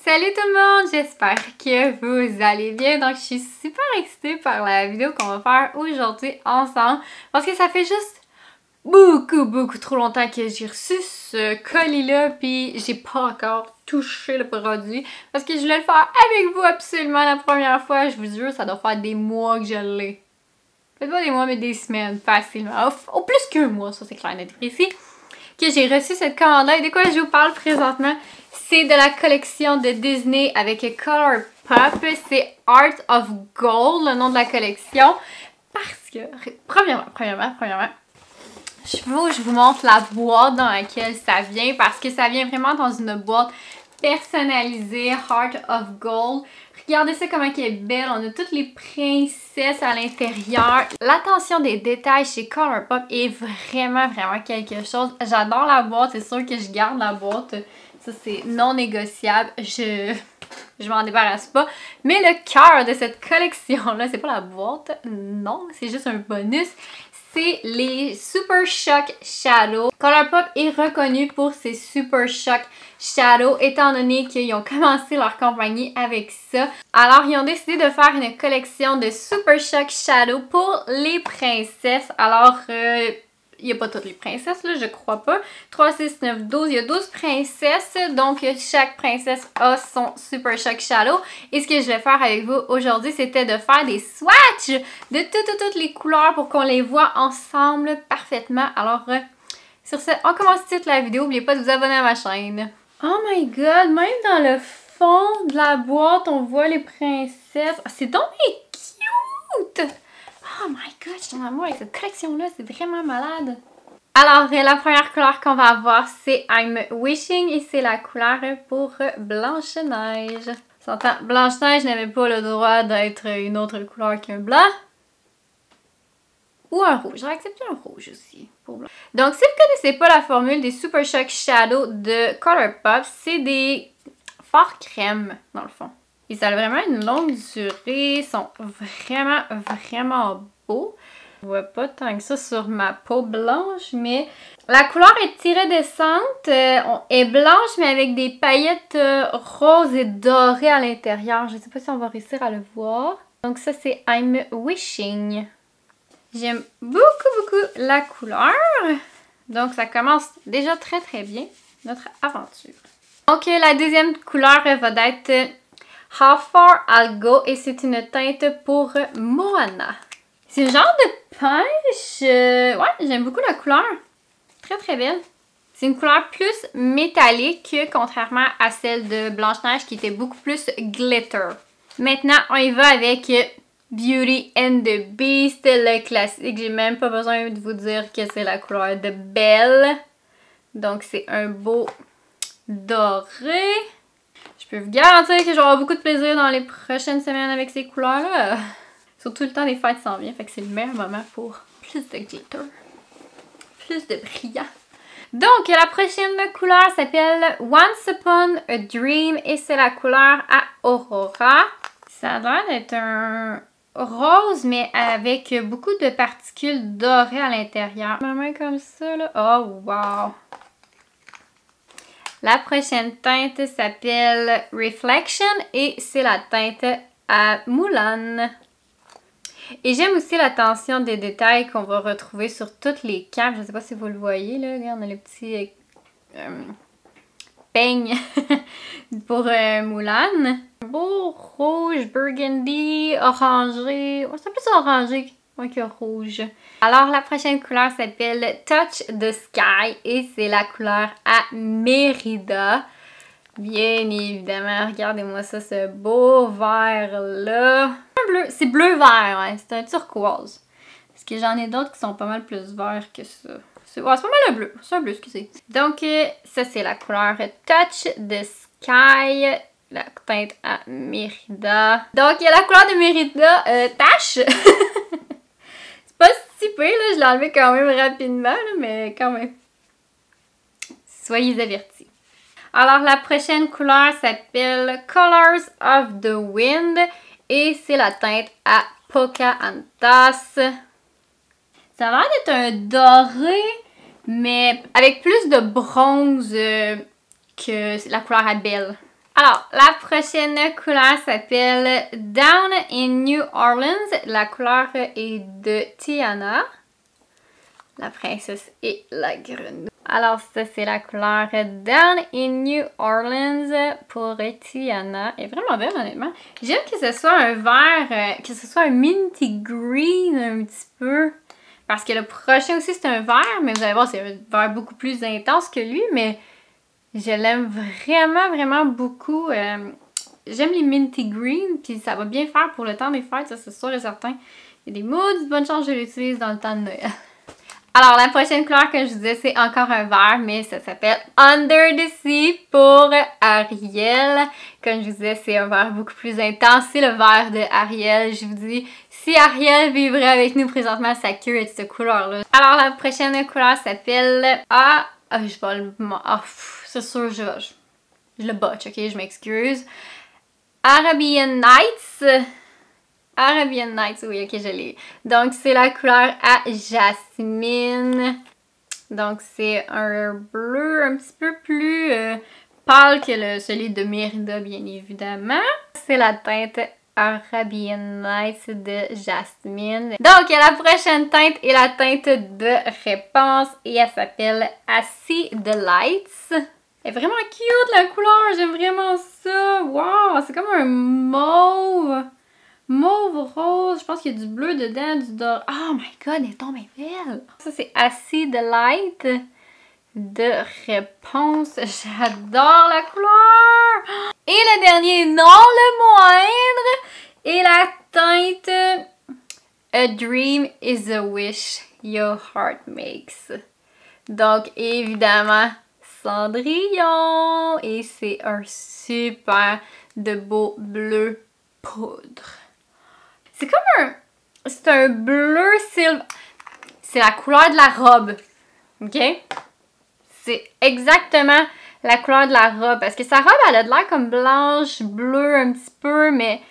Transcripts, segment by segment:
Salut tout le monde, j'espère que vous allez bien. Donc je suis super excitée par la vidéo qu'on va faire aujourd'hui ensemble parce que ça fait juste beaucoup trop longtemps que j'ai reçu ce colis-là puis j'ai pas encore touché le produit parce que je voulais le faire avec vous absolument la première fois. Je vous jure, ça doit faire des mois que je l'ai. Peut-être pas des mois mais des semaines facilement. Au plus qu'un mois, ça c'est clair net ici. Que j'ai reçu cette commande-là et de quoi je vous parle présentement. C'est de la collection de Disney avec Color Pop. C'est Art of Gold, le nom de la collection. Parce que, premièrement, je vous montre la boîte dans laquelle ça vient. Parce que ça vient vraiment dans une boîte personnalisée, Heart of Gold. Regardez ça comment elle est belle. On a toutes les princesses à l'intérieur. L'attention des détails chez Colourpop est vraiment quelque chose. J'adore la boîte. C'est sûr que je garde la boîte. Ça, c'est non négociable. Je m'en débarrasse pas. Mais le cœur de cette collection-là, c'est pas la boîte. Non, c'est juste un bonus. C'est les Super Shock Shadow. Colourpop est reconnu pour ses Super Shock Shadow, étant donné qu'ils ont commencé leur compagnie avec ça. Alors, ils ont décidé de faire une collection de Super Shock Shadow pour les princesses. Alors, il n'y a pas toutes les princesses, là, je crois pas. 3, 6, 9, 12. Il y a 12 princesses. Donc, chaque princesse a son Super Shock Shadow. Et ce que je vais faire avec vous aujourd'hui, c'était de faire des swatchs de toutes les couleurs pour qu'on les voit ensemble parfaitement. Alors, sur ce, on commence tout de suite la vidéo. N'oubliez pas de vous abonner à ma chaîne. Oh my god, même dans le fond de la boîte, on voit les princesses. C'est donc cute! Oh my god, je suis en amour avec cette collection-là, c'est vraiment malade. Alors, la première couleur qu'on va avoir, c'est I'm Wishing et c'est la couleur pour Blanche-Neige. S'entend, Blanche-Neige n'avait pas le droit d'être une autre couleur qu'un blanc. Ou un rouge, j'aurais accepté un rouge aussi. Pour blanc. Donc, si vous ne connaissez pas la formule des Super Shock Shadow de Colourpop, c'est des fards crème, dans le fond. Et ça a vraiment une longue durée, ils sont vraiment beaux. Je vois pas tant que ça sur ma peau blanche, mais la couleur est tirée descente, est blanche mais avec des paillettes roses et dorées à l'intérieur. Je sais pas si on va réussir à le voir. Donc ça c'est I'm Wishing. J'aime beaucoup la couleur. Donc ça commence déjà très bien notre aventure. Donc la deuxième couleur va être How Far I'll Go et c'est une teinte pour Moana. C'est le genre de pêche. Ouais, j'aime beaucoup la couleur. Très belle. C'est une couleur plus métallique contrairement à celle de Blanche-Neige qui était beaucoup plus glitter. Maintenant, on y va avec Beauty and the Beast, le classique. J'ai même pas besoin de vous dire que c'est la couleur de Belle. Donc, c'est un beau doré. Je peux vous garantir que j'aurai beaucoup de plaisir dans les prochaines semaines avec ces couleurs-là. Surtout le temps des fêtes s'en vient, fait que c'est le meilleur moment pour plus de glitter, plus de brillant. Donc, la prochaine couleur s'appelle Once Upon a Dream et c'est la couleur à Aurora. Ça a l'air d'être un rose, mais avec beaucoup de particules dorées à l'intérieur. Ma main comme ça, là. Oh, wow! La prochaine teinte s'appelle Reflection et c'est la teinte à Mulan. Et j'aime aussi l'attention des détails qu'on va retrouver sur toutes les capes. Je ne sais pas si vous le voyez, là. Regarde, on a le petit peigne pour Mulan. Beau rouge, burgundy, orangé. Oh, c'est plus orangé que rouge. Alors, la prochaine couleur s'appelle Touch the Sky et c'est la couleur à Mérida. Bien évidemment, regardez-moi ça, ce beau vert-là. C'est bleu-vert, ouais, c'est un turquoise. Parce que j'en ai d'autres qui sont pas mal plus verts que ça. C'est pas mal un bleu, c'est un bleu, excusez. Donc, ça c'est la couleur Touch the Sky, la teinte à Mérida. Donc, il y a la couleur de Mérida, Tache. C'est pas si pire, là, je l'ai enlevé quand même rapidement, là, mais quand même. Soyez avertis. Alors, la prochaine couleur s'appelle Colors of the Wind et c'est la teinte à Pocahontas. Ça a l'air d'être un doré, mais avec plus de bronze que la couleur à Belle. Alors, la prochaine couleur s'appelle Down in New Orleans. La couleur est de Tiana, la princesse et la grenouille. Alors, ça, c'est la couleur Down in New Orleans pour Tiana. Elle est vraiment belle, honnêtement. J'aime que ce soit un vert, que ce soit un minty green un petit peu. Parce que le prochain aussi, c'est un vert, mais vous allez voir, c'est un vert beaucoup plus intense que lui, mais je l'aime vraiment, vraiment beaucoup. J'aime les minty green, puis ça va bien faire pour le temps des fêtes, ça c'est sûr et certain. Il y a des moods, bonne chance, je l'utilise dans le temps de Noël. Alors, la prochaine couleur que je vous disais, c'est encore un vert, mais ça s'appelle Under the Sea pour Ariel. Comme je vous disais, c'est un vert beaucoup plus intense. C'est le vert de Ariel. Je vous dis, si Ariel vivrait avec nous présentement, sa queue est de cette couleur-là. Alors, la prochaine couleur s'appelle... je vais le... c'est sûr, je le botche, ok? Je m'excuse. Arabian Nights. Arabian Nights, oui, ok, je l'ai. Donc, c'est la couleur à jasmine. Donc, c'est un bleu un petit peu plus pâle que celui de Mérida, bien évidemment. C'est la teinte Arabian Nights de jasmine. Donc, la prochaine teinte est la teinte de réponse et elle s'appelle Acid Lights. Elle est vraiment cute, la couleur. J'aime vraiment ça. Wow, c'est comme un mauve. Mauve rose, je pense qu'il y a du bleu dedans, du doré. Oh my god, elle est tombée belle! Ça, c'est Acid Light de réponse. J'adore la couleur! Et le dernier, non le moindre, est la teinte A Dream is a Wish Your Heart Makes. Donc, évidemment, Cendrillon! Et c'est un super de beau bleu poudre. C'est comme un... C'est un bleu silver. C'est la couleur de la robe. OK? C'est exactement la couleur de la robe. Parce que sa robe, elle a de l'air comme blanche, bleu un petit peu, mais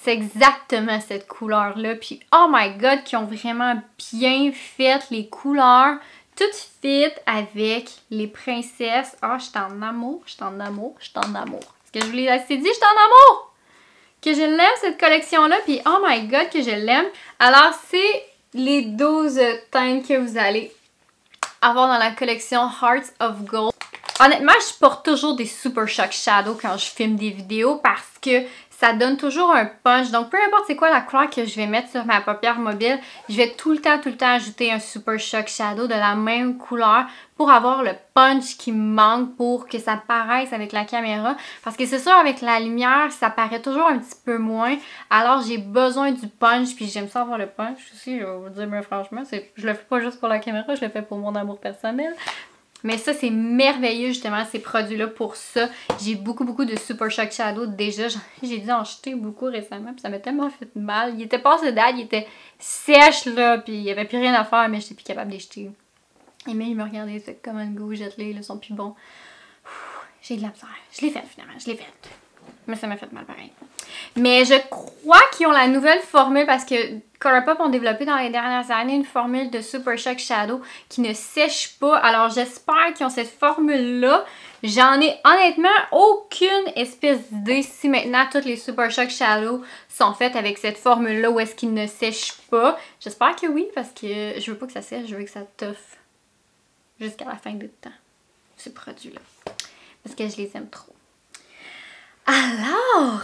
c'est exactement cette couleur-là. Puis, oh my god, qui ont vraiment bien fait les couleurs. Toutes fit avec les princesses. Ah, je suis en amour, je suis en amour, je suis en amour. Est-ce que je vous l'ai assez dit? Je suis en amour! Que je l'aime cette collection-là, puis oh my god que je l'aime. Alors, c'est les 12 teintes que vous allez avoir dans la collection Hearts of Gold. Honnêtement, je porte toujours des Super Shock Shadow quand je filme des vidéos parce que ça donne toujours un punch. Donc, peu importe c'est quoi la couleur que je vais mettre sur ma paupière mobile, je vais tout le temps ajouter un Super Shock Shadow de la même couleur pour avoir le punch qui me manque pour que ça paraisse avec la caméra. Parce que c'est sûr, avec la lumière, ça paraît toujours un petit peu moins. Alors, j'ai besoin du punch, puis j'aime ça avoir le punch aussi, je vais vous dire, mais franchement, je le fais pas juste pour la caméra, je le fais pour mon amour personnel. Mais ça, c'est merveilleux, justement, ces produits-là pour ça. J'ai beaucoup de Super Shock Shadow déjà. J'ai dû en jeter beaucoup récemment, puis ça m'a tellement fait mal. Il était passé date, il était sèche, là, puis il n'y avait plus rien à faire, mais j'étais plus capable de les jeter. Et même, il me regardait, il fait comme un goût, jette-les, ils sont plus bons. J'ai de la misère. Je l'ai fait, finalement, je l'ai fait. Mais ça m'a fait mal pareil. Mais je crois qu'ils ont la nouvelle formule parce que Colourpop ont développé dans les dernières années une formule de Super Shock Shadow qui ne sèche pas. Alors j'espère qu'ils ont cette formule-là. J'en ai honnêtement aucune espèce d'idée si maintenant toutes les Super Shock Shadow sont faites avec cette formule-là où est-ce qu'ils ne sèchent pas. J'espère que oui parce que je veux pas que ça sèche, je veux que ça toffe jusqu'à la fin du temps, ces produits-là. Parce que je les aime trop. Alors,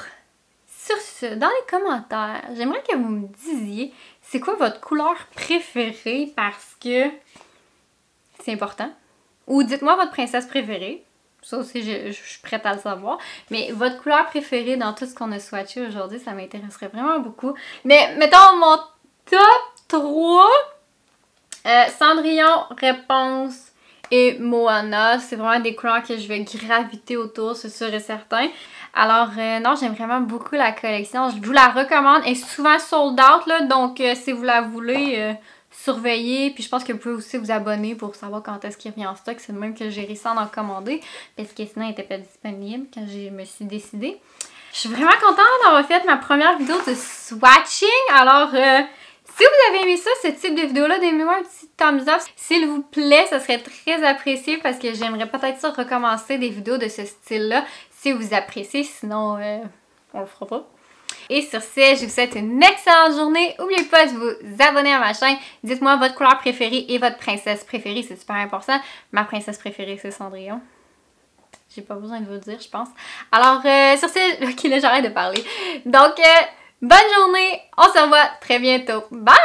sur ce, dans les commentaires, j'aimerais que vous me disiez c'est quoi votre couleur préférée parce que c'est important. Ou dites-moi votre princesse préférée. Ça aussi, je suis prête à le savoir. Mais votre couleur préférée dans tout ce qu'on a swatché aujourd'hui, ça m'intéresserait vraiment beaucoup. Mais mettons mon top 3. Cendrillon, Réponse et Moana. C'est vraiment des couleurs que je vais graviter autour, c'est sûr et certain. Alors, non, j'aime vraiment beaucoup la collection. Je vous la recommande. Elle est souvent sold out, là, donc si vous la voulez, surveillez. Puis je pense que vous pouvez aussi vous abonner pour savoir quand est-ce qu'il revient en stock. C'est le même que j'ai réussi à en commander, parce que sinon, elle n'était pas disponible quand je me suis décidée. Je suis vraiment contente d'avoir fait ma première vidéo de swatching. Alors, si vous avez aimé ça, ce type de vidéo-là, donnez-moi un petit thumbs up. S'il vous plaît, ça serait très apprécié parce que j'aimerais peut-être ça recommencer des vidéos de ce style-là. si vous appréciez, sinon on le fera pas. Et sur ce, je vous souhaite une excellente journée. N'oubliez pas de vous abonner à ma chaîne. Dites-moi votre couleur préférée et votre princesse préférée, c'est super important. Ma princesse préférée, c'est Cendrillon. J'ai pas besoin de vous le dire, je pense. Alors, sur ce, ok, là, j'arrête de parler. Donc, bonne journée. On se revoit très bientôt. Bye!